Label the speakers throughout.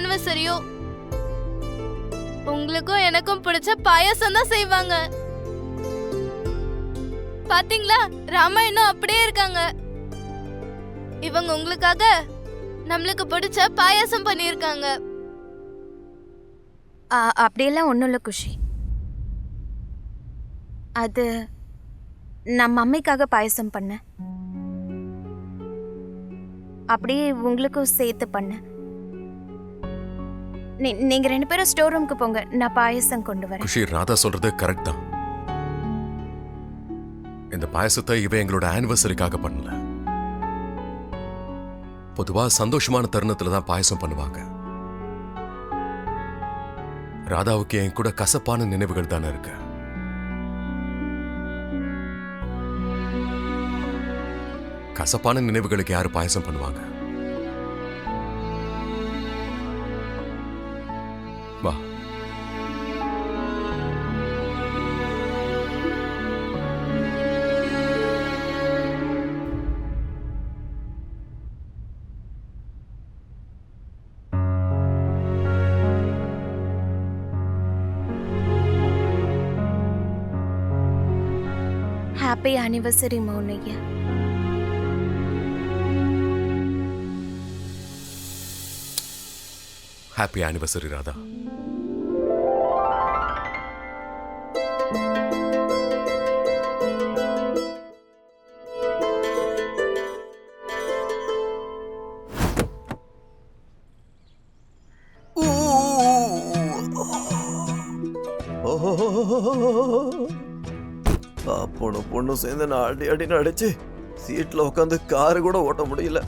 Speaker 1: ஆனிவர்சரியோ உங்களுக்கும் எனக்கும் பிடிச்ச பாயாசம் தான் செய்வாங்க. பாத்தீங்களா, ராமா இன்னும் அப்படியே இருக்காங்க. இவங்க உங்களுக்காக நம்மளுக்கு பிடிச்ச பாயாசம் பண்ணிருக்காங்க.
Speaker 2: அப்படியெல்லாம் ஒன்றும் இல்லை குஷி. அது நம்ம மம்மிக்காக பாயசம் பண்ண, அப்படியே உங்களுக்கும் சேர்த்து பண்ண. நீங்க 2 பேரும் ஸ்டோர் ரூமுக்கு போங்க, நான் பாயசம் கொண்டு வரேன்.
Speaker 3: குஷி, ராதா சொல்றது கரெக்ட் தான். இந்த பாயசத்தை இவ எங்களோட ஆனிவர்சரிக்காக பண்ணல. பொதுவா சந்தோஷமான தருணத்துல தான் பாயசம் பண்ணுவாங்க. ராதாவுக்கு என் கூட கசப்பான நினைவுகள் தானே இருக்கு. கசப்பான நினைவுகளுக்கு யாரு பாயசம் பண்ணுவாங்க? வா.
Speaker 2: Happy anniversary Mounaiya.
Speaker 3: Happy anniversary Radha.
Speaker 4: பொண்ணு சேர்ந்து நான் அடி அடின்னு அடிச்சு சீட்ல உட்காந்து காரு கூட ஓட்ட முடியல.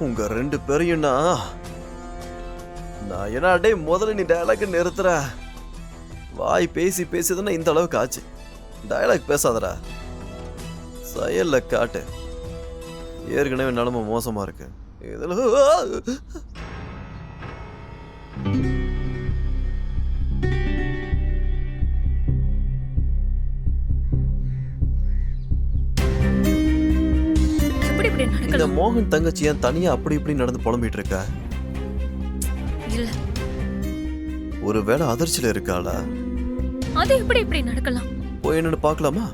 Speaker 4: உங்க 2 பேரையும் நான் என்ன அடே முதல்ல நீ டயலாக் நிறுத்துற. வாய் பேசி பேசிதானே இந்த அளவுக்கு ஆச்சு. டயலாக் பேசாதடா, செயல்ல காட்டு. ஏற்கனவே நிலைமை மோசமா இருக்கு. இதுல இந்த மோகன் தங்கச்சி ஏன் தனியா அப்படி இப்படி நடந்து புலம்பிட்டு இருக்கா?
Speaker 5: இல்ல,
Speaker 4: ஒருவேளை அதிர்ச்சியில இருக்காளா?
Speaker 5: அது எப்படி இப்படி நடக்கலாம்?
Speaker 4: போய் என்னன்னு பார்க்கலாமா?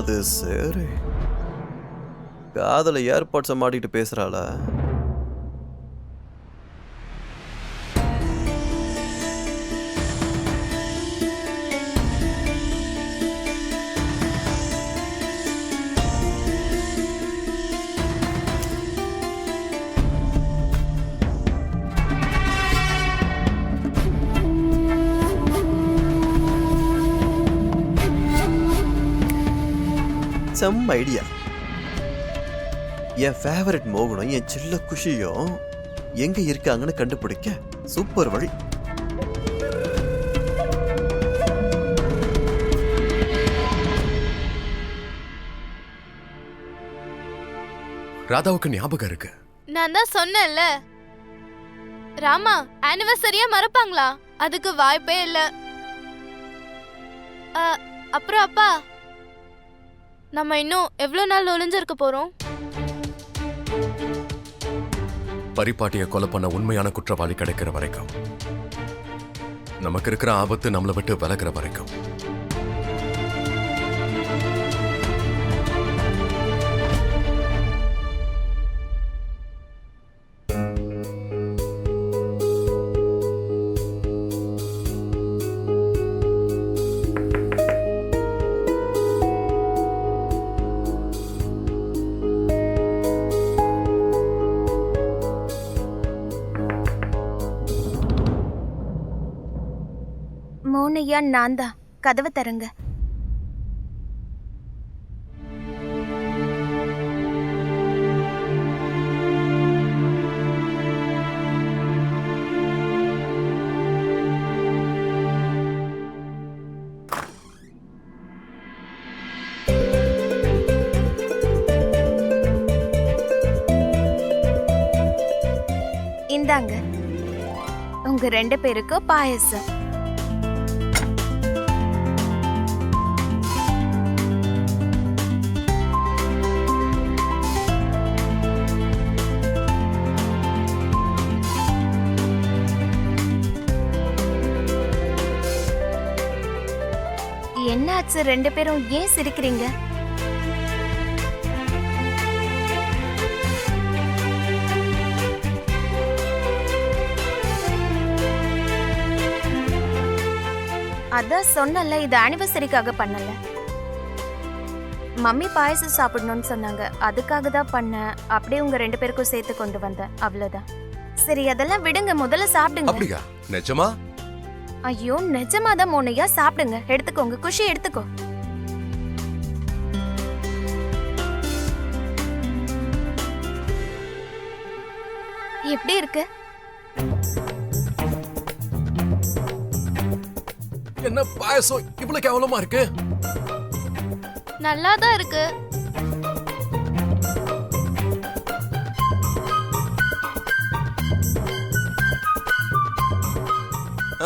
Speaker 4: அது சரி, காதல ஏர்பாட்ஸை மாட்டிட்டு பேசுறாளா? செம் ஐடியா. என் ஃபேவரட் மோகனும் என் சில்ல குஷியும் எங்க இருக்காங்கன்னு கண்டுபிடிக்க சூப்பர் வழி.
Speaker 3: ராதாவுக்கு ஞாபகம் இருக்கு.
Speaker 1: நான் தான் சொன்னேன்ல, ராமா ஆனிவர்சரியா மறப்பாங்களா? அதுக்கு வாய்ப்பே இல்ல. அப்புறம் அப்பா, நம்ம இன்னும் எவ்வளவு நாள் ஒளிஞ்சிருக்க போறோம்?
Speaker 3: பரிபாட்டிய கொலை பண்ண உண்மையான குற்றவாளி கிடைக்கிற வரைக்கும், நமக்கு இருக்கிற ஆபத்து நம்மளை விட்டு விலகிற வரைக்கும்.
Speaker 2: மௌனையா, நான் தான். கதவை தரங்க. இந்தாங்க உங்க 2 பேருக்கும் பாயசம். என்னாச்சு 2 பேரும் ஏன் சிரிக்கிறீங்க? அதான் சொன்னல, இது ஆனிவர்சரிக்காக பண்ணல. மம்மி பாயசம் சாப்பிடணும்னு சொன்னாங்க, அதுக்காக தான் பண்ணேன். அப்படியே உங்க 2 பேருக்கும் சேர்த்து கொண்டு வந்தேன், அவ்வளவுதான். சரி அதெல்லாம் விடுங்க, முதல்ல சாப்பிடுங்க.
Speaker 3: அப்படியா? நிஜமா?
Speaker 2: ஐயோ நிஜமாதான் மோனையா, சாப்பிடுங்க. எடுத்துக்கோங்க, குஷி எடுத்துக்கோ. எப்படி இருக்கு?
Speaker 3: என்ன பாயசம் இவ்வளவு கேவலமா இருக்கு?
Speaker 1: நல்லா தான் இருக்கு.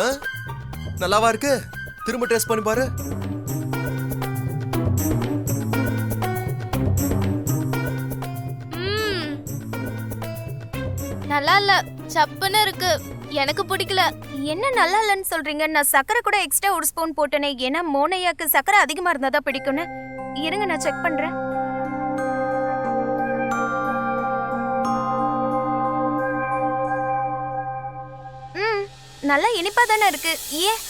Speaker 3: ஆ? நல்லாவா இருக்கு? திரும்ப டேஸ்ட் பண்ணி பாரு.
Speaker 1: ம். நல்லா இல்ல, சப்புன்னு இருக்கு. எனக்கு பிடிக்கல.
Speaker 2: என்ன நல்லா இல்லைன்னு சொல்றீங்க? நான் சக்கரை கூட எக்ஸ்ட்ரா 1 ஸ்பூன் போட்டேனே, ஏன்னா மோனையாக்கு சக்கரை அதிகமா இருந்தா தான் பிடிக்கும்னு. இருங்க நான் செக் பண்றேன். நல்லா இனிப்பா தானே இருக்கு. ஏன்?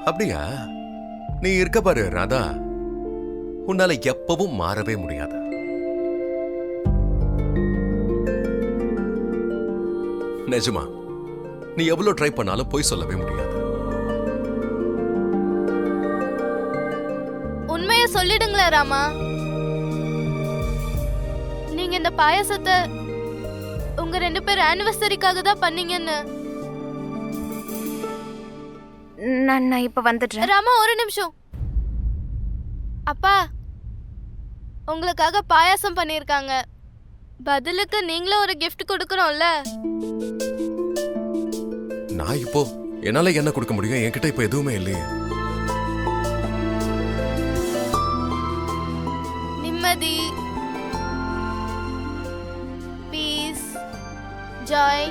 Speaker 3: அப்படியா? நீ இருக்க பாரு ராதா, உன்னால எப்பவும் மாறவே முடியாது. நிஜமா நீ எவ்வளவு ட்ரை பண்ணாலும் போய் சொல்லவே முடியாது.
Speaker 1: உண்மைய சொல்லிடுங்களே ராமா. நீங்க இந்த பாயாசத்தை உங்க 2 பேர் ஆனிவர்சரிக்காக தான் பண்ணீங்கன்னு.
Speaker 2: நான் இப்ப வந்துடுறேன்.
Speaker 1: ராமா ஒரு நிமிஷம். அப்பா உங்களுக்காக பாயாசம் பண்ணிருக்காங்க. பதிலுக்கு நீங்களும் ஒரு gift கொடுக்கறோம்ல.
Speaker 3: நான் இப்போ என்னால என்ன கொடுக்க முடியும்? என்கிட்ட இப்ப எதுவுமே இல்லையே.
Speaker 1: நிம்மதி, பீஸ், ஜாய்.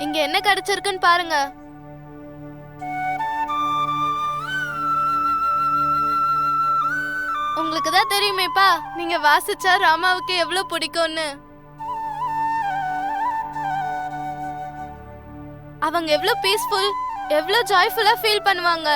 Speaker 1: இங்க என்ன கிடைச்சிருக்குன்னு பாருங்க. உங்களுக்கு தான் தெரியுமேப்பா, நீங்க வாசிச்சா ராமாவுக்கு எவ்வளவு பிடிக்கும்னு. அவங்க எவ்வளவு பீஸ்ஃபுல், எவ்வளவு ஜாய்ஃபுல்லா ஃபீல் பண்ணுவாங்க.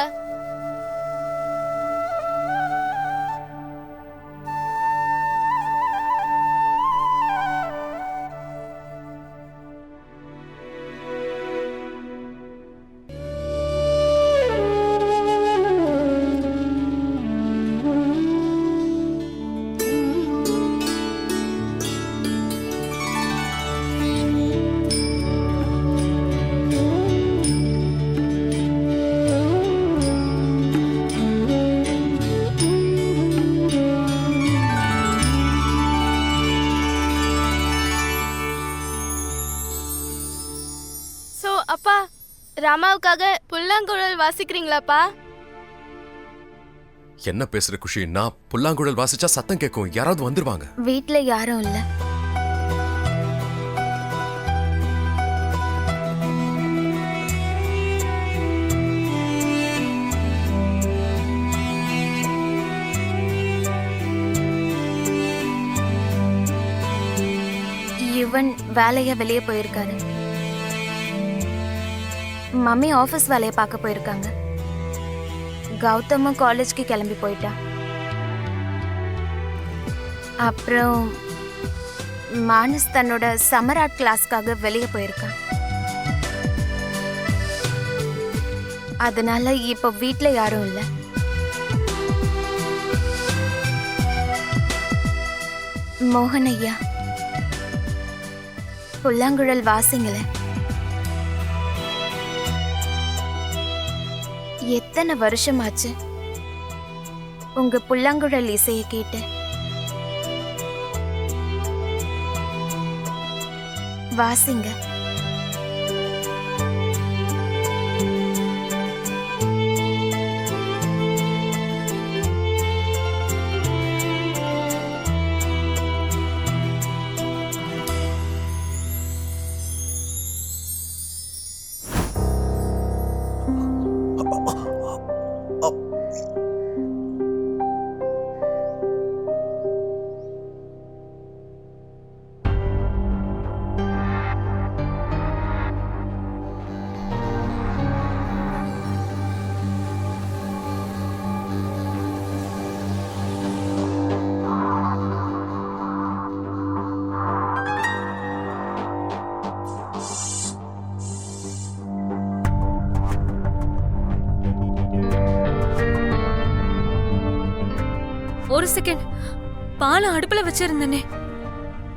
Speaker 1: அப்பா, ராமாவுக்காக புல்லாங்குழல் வாசிக்கிறீங்களாப்பா?
Speaker 3: என்ன பேசுற குஷி? நான் புல்லாங்குழல் வாசிச்சா சத்தம் கேட்கும், யாராவது வந்துருவாங்க.
Speaker 2: வீட்ல யாரும் இல்ல. இவன் வேலையா வெளியே போயிருக்காரு. மம்மி ஆபீஸ் வேலையை பார்க்க போயிருக்காங்க. கௌதமும் காலேஜ்க்கு கிளம்பி போயிட்டா. அப்புறம் மானஸ் தன்னோட சம்மர் ஆர்ட் கிளாஸ்க்காக வெளியே போயிருக்கான். அதனால இப்போ வீட்ல யாரும் இல்லை. மோகன் ஐயா, புல்லாங்குழல் வாசிங்களே. எத்தனை வருஷமாச்சு உங்க புல்லாங்குழல் இசையை கேட்டு. வாசிங்க.
Speaker 5: ஒரு செகண்ட், பாலை அடுப்புல வச்சிருந்தனே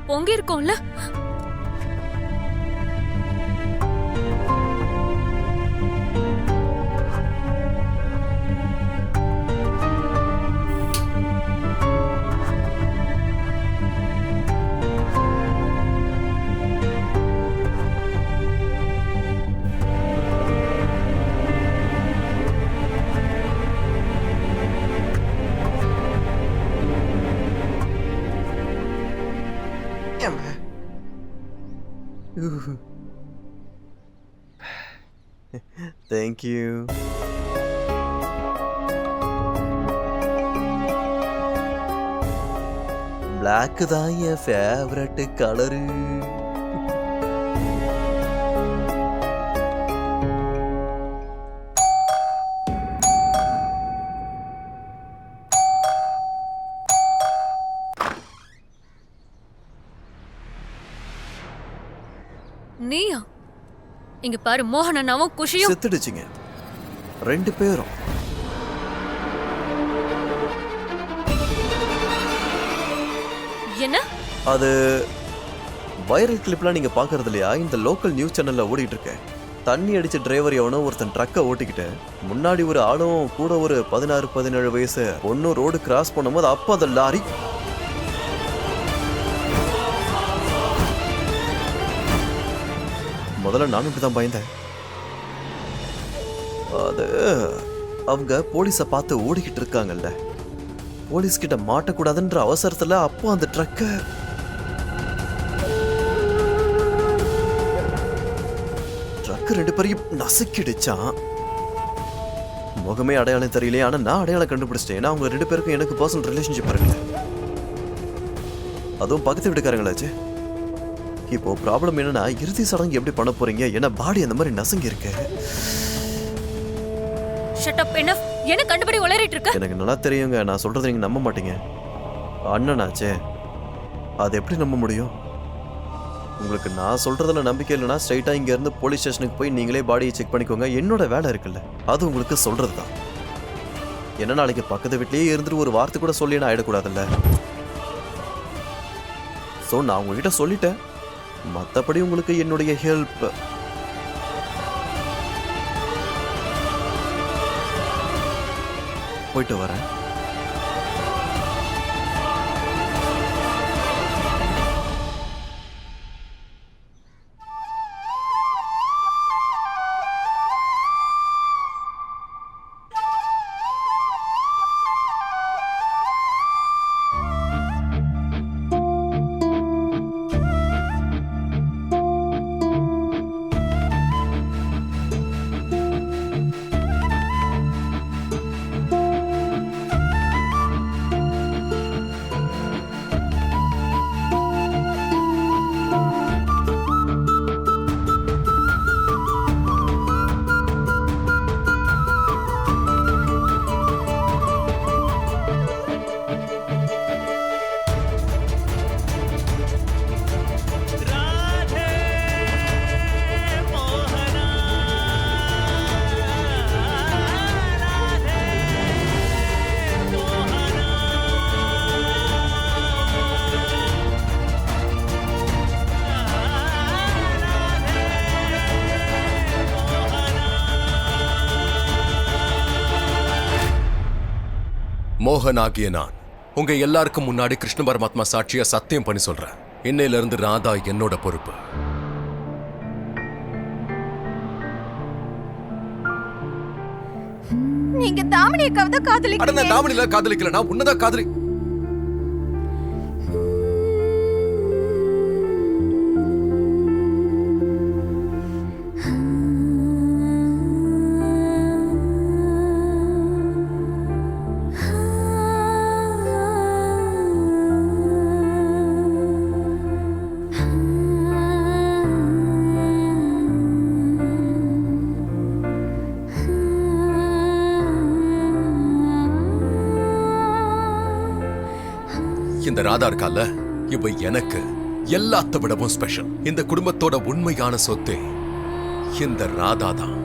Speaker 5: பொங்கி இருக்கும்ல.
Speaker 4: தேங்க்யூ. பிளாக் தான் என் ஃபேவரட் கலரு.
Speaker 5: நீயா? இங்க பாரு, மோகன் அண்ணாவும் குஷியும்
Speaker 4: செத்துடுச்சுங்க 2 பேரும்.
Speaker 5: என்ன?
Speaker 4: அது வைரல் கிளிப்லாம் நீங்க பாக்குறது இல்லையா? இந்த லோக்கல் நியூஸ் சேனல்ல ஓடிட்டு இருக்கு. தண்ணி அடிச்ச டிரைவர் எவனோ ஒருத்தன் ட்ரக்கை ஓட்டிக்கிட்டு முன்னாடி ஒரு ஆளும் கூட ஒரு 16-17 வயசு பொண்ணும் ரோடு கிராஸ் பண்ணும்போது அப்போ அந்த லாரி முதல்ல நானும் இப்படிதான் பயந்தேன். அது அவங்க போலீஸை பார்த்து ஓடிக்கிட்டு இருக்காங்கல்ல, போலீஸ் கிட்ட மாட்டக்கூடாதுன்ற அவசரத்துல அப்போ அந்த ட்ரக்க ட்ரக் 2 பேரையும் நசுக்கிடுச்சான். முகமே அடையாளம் தெரியலையே, ஆனா நான் அடையாளம் கண்டுபிடிச்சிட்டேன். ஏன்னா அவங்க 2 பேருக்கும் எனக்கு பர்சனல் ரிலேஷன்ஷிப் இருக்குல்ல, அதுவும் பக்கத்து வீட்டுக்காரங்களாச்சு. இப்போ ப்ராப்ளம் என்னன்னா, இறுதி சடங்கு எப்படி பண்ண போறீங்க? ஏன்னா பாடி அந்த மாதிரி நசுங்கி இருக்கு.
Speaker 5: ஷட் அப், என்ன என்ன கண்டுபிடி உளறிட்டு இருக்க?
Speaker 4: எனக்கு நல்லா தெரியுங்க, நான் சொல்றதை நீங்க நம்ப மாட்டீங்க. அண்ணனாச்சே, அது எப்படி நம்ப முடியும்? உங்களுக்கு நான் சொல்றதுல நம்பிக்கை இல்லைன்னா ஸ்ட்ரைட்டா இங்க இருந்து போலீஸ் ஸ்டேஷனுக்கு போய் நீங்களே பாடியை செக் பண்ணிக்கோங்க. என்னோட வேலை இருக்குல்ல, அது உங்களுக்கு சொல்றது தான். என்ன நாளைக்கு பக்கத்து வீட்லயே இருந்துட்டு ஒரு வார்த்தை கூட சொல்லி நான் ஆயிடக்கூடாதுல்ல. ஸோ நான் உங்ககிட்ட சொல்லிட்டேன். மற்றபடி உங்களுக்கு என்னுடைய ஹெல்ப் போயிட்டு வரேன்.
Speaker 3: மோகன் ஆகிய நான் உங்க எல்லாருக்கும் முன்னாடி கிருஷ்ண பரமாத்மா சாட்சியா சத்தியம் பண்ணி சொல்றேன். இன்னையில இருந்து ராதா என்னோட பொறுப்பு.
Speaker 2: நீங்க தாமினியக்காவை தான் காதலிக்கிறீங்க.
Speaker 3: நான் தாமினில காதலிக்கல, நான் உன்னதான் காதலி. இந்த ராதா இருக்கால, இவ எனக்கு எல்லாத்த விடவும் ஸ்பெஷல். இந்த குடும்பத்தோட உண்மையான சொத்தே இந்த ராதா தான்.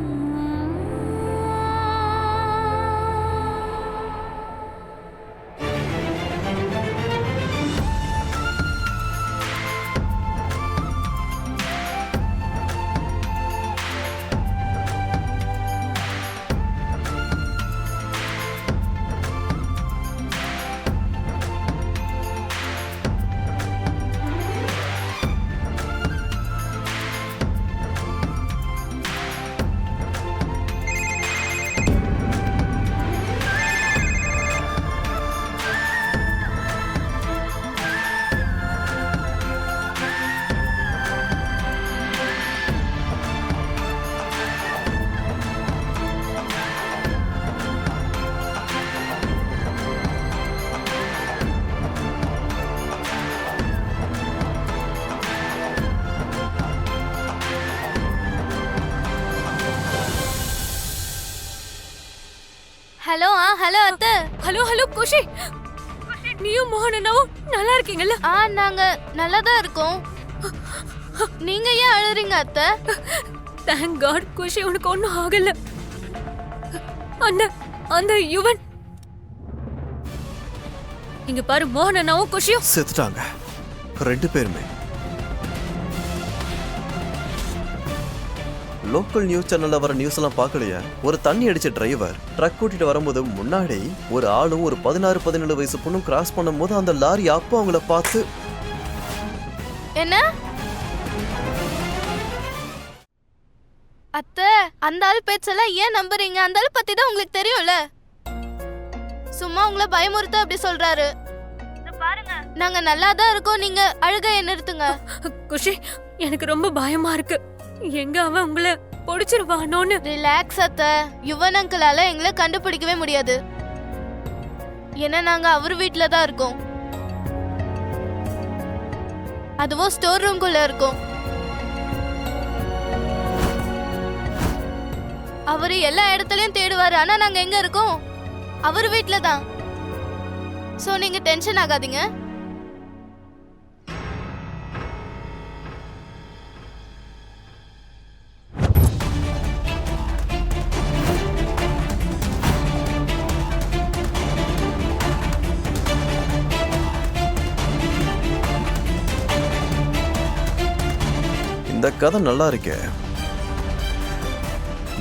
Speaker 1: ஹலோ ஹலோ அத்தை.
Speaker 5: ஹலோ ஹலோ குஷி, நீயும் மோகனனாவும் நல்லா இருக்கீங்கல்ல?
Speaker 1: நாங்க நல்லா தான் இருக்கோம். நீங்க ஏன் அழுறீங்க அத்தை?
Speaker 5: தேங்க் காட் குஷி, உனக்கு ஒண்ணும் ஆகல. அந்த யுவன் இங்க பாரு, மோகனனாவும் குஷியும்
Speaker 4: செத்துட்டாங்க 2 பேருமே. லோக்கல் நியூஸ் சேனல்ல வர நியூஸ் எல்லாம் பார்க்கலையா? ஒரு தண்ணி அடிச்ச டிரைவர் ட்ரக் கூட்டிட்டு வரும்போது முன்னாடி ஒரு ஆளும் ஒரு 16-17 வயசு பொண்ணும் கிராஸ் பண்ணும்போது அந்த லாரி அப்போ அவங்கள பார்த்து
Speaker 1: என்ன அத்தை, அந்த ஆள் பேச்செல்லாம் ஏன் நம்புறீங்க? அந்த ஆள் பத்தி தான் உங்களுக்கு தெரியும்ல. சும்மா உங்களை பயமுறுத்த அப்படி சொல்றாரு. பாருங்க, நாங்க நல்லா தான் இருக்கோம், நீங்க அழுகையை நிறுத்துங்க.
Speaker 5: குஷி, எனக்கு ரொம்ப பயமா இருக்கு. எங்க அவன் உங்களை பொடிச்சிருவானோன்னு.
Speaker 1: ரிலாக்ஸ் அத்தை, யுவன் அங்கிளால எங்களை கண்டுபிடிக்கவே முடியாது. ஏன்னா நாங்க அவர் வீட்டுல தான் இருக்கோம். அதுவும் ஸ்டோர் ரூம்குள்ள இருக்கோம். அவரு எல்லா இடத்துலயும் தேடுவாரு. ஆனா நாங்க எங்க இருக்கோம்? அவர் வீட்டுல தான். சோ நீங்க டென்ஷன் ஆகாதீங்க.
Speaker 4: இந்த கதை நல்லா இருக்கே.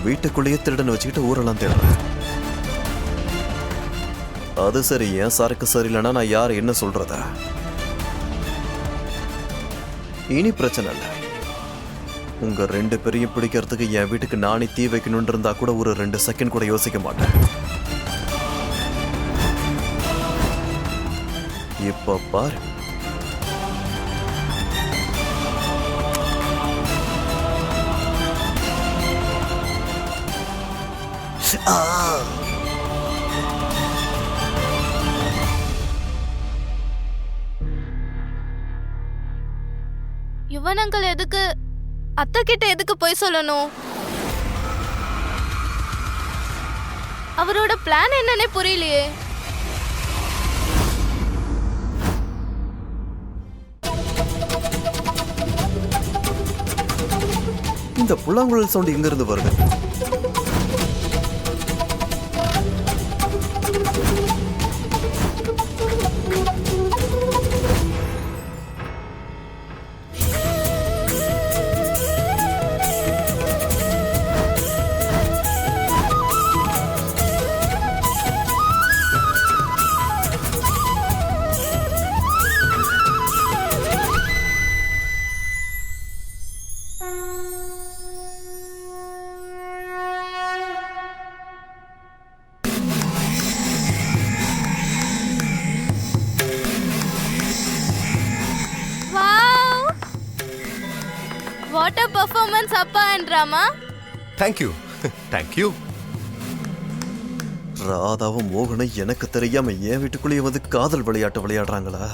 Speaker 4: வீட்டுக்குள்ளேயே திருடன் வச்சுக்கிட்டு ஊரெல்லாம் தேடுறேன். அது சரி, ஏன் சரக்கு சரியில்லைன்னா நான் யார் என்ன சொல்றத? இனி பிரச்சனை இல்லை. உங்க 2 பேரையும் பிடிக்கிறதுக்கு என் வீட்டுக்கு நானே தீ வைக்கணும்னு இருந்தா கூட ஒரு 2 செகண்ட் கூட யோசிக்க மாட்டேன். இப்ப பாரு.
Speaker 1: யுவன் அங்கிள் எதுக்கு அத்தை கிட்ட எதுக்கு போய் சொல்லணும்? அவரோட பிளான் என்னன்னே புரியலையே.
Speaker 4: இந்த புல்லாங்குழல் சவுண்ட் எங்க இருந்து வருது?
Speaker 1: அட்வான்ஸ் அப்பா என்றாமா?
Speaker 3: Thank you thank you.
Speaker 4: ராதாவும் மோகனும் எனக்கு தெரியாம என் வீட்டுக்குள்ளேயே வந்து காதல் விளையாட்டு விளையாடுறாங்களா?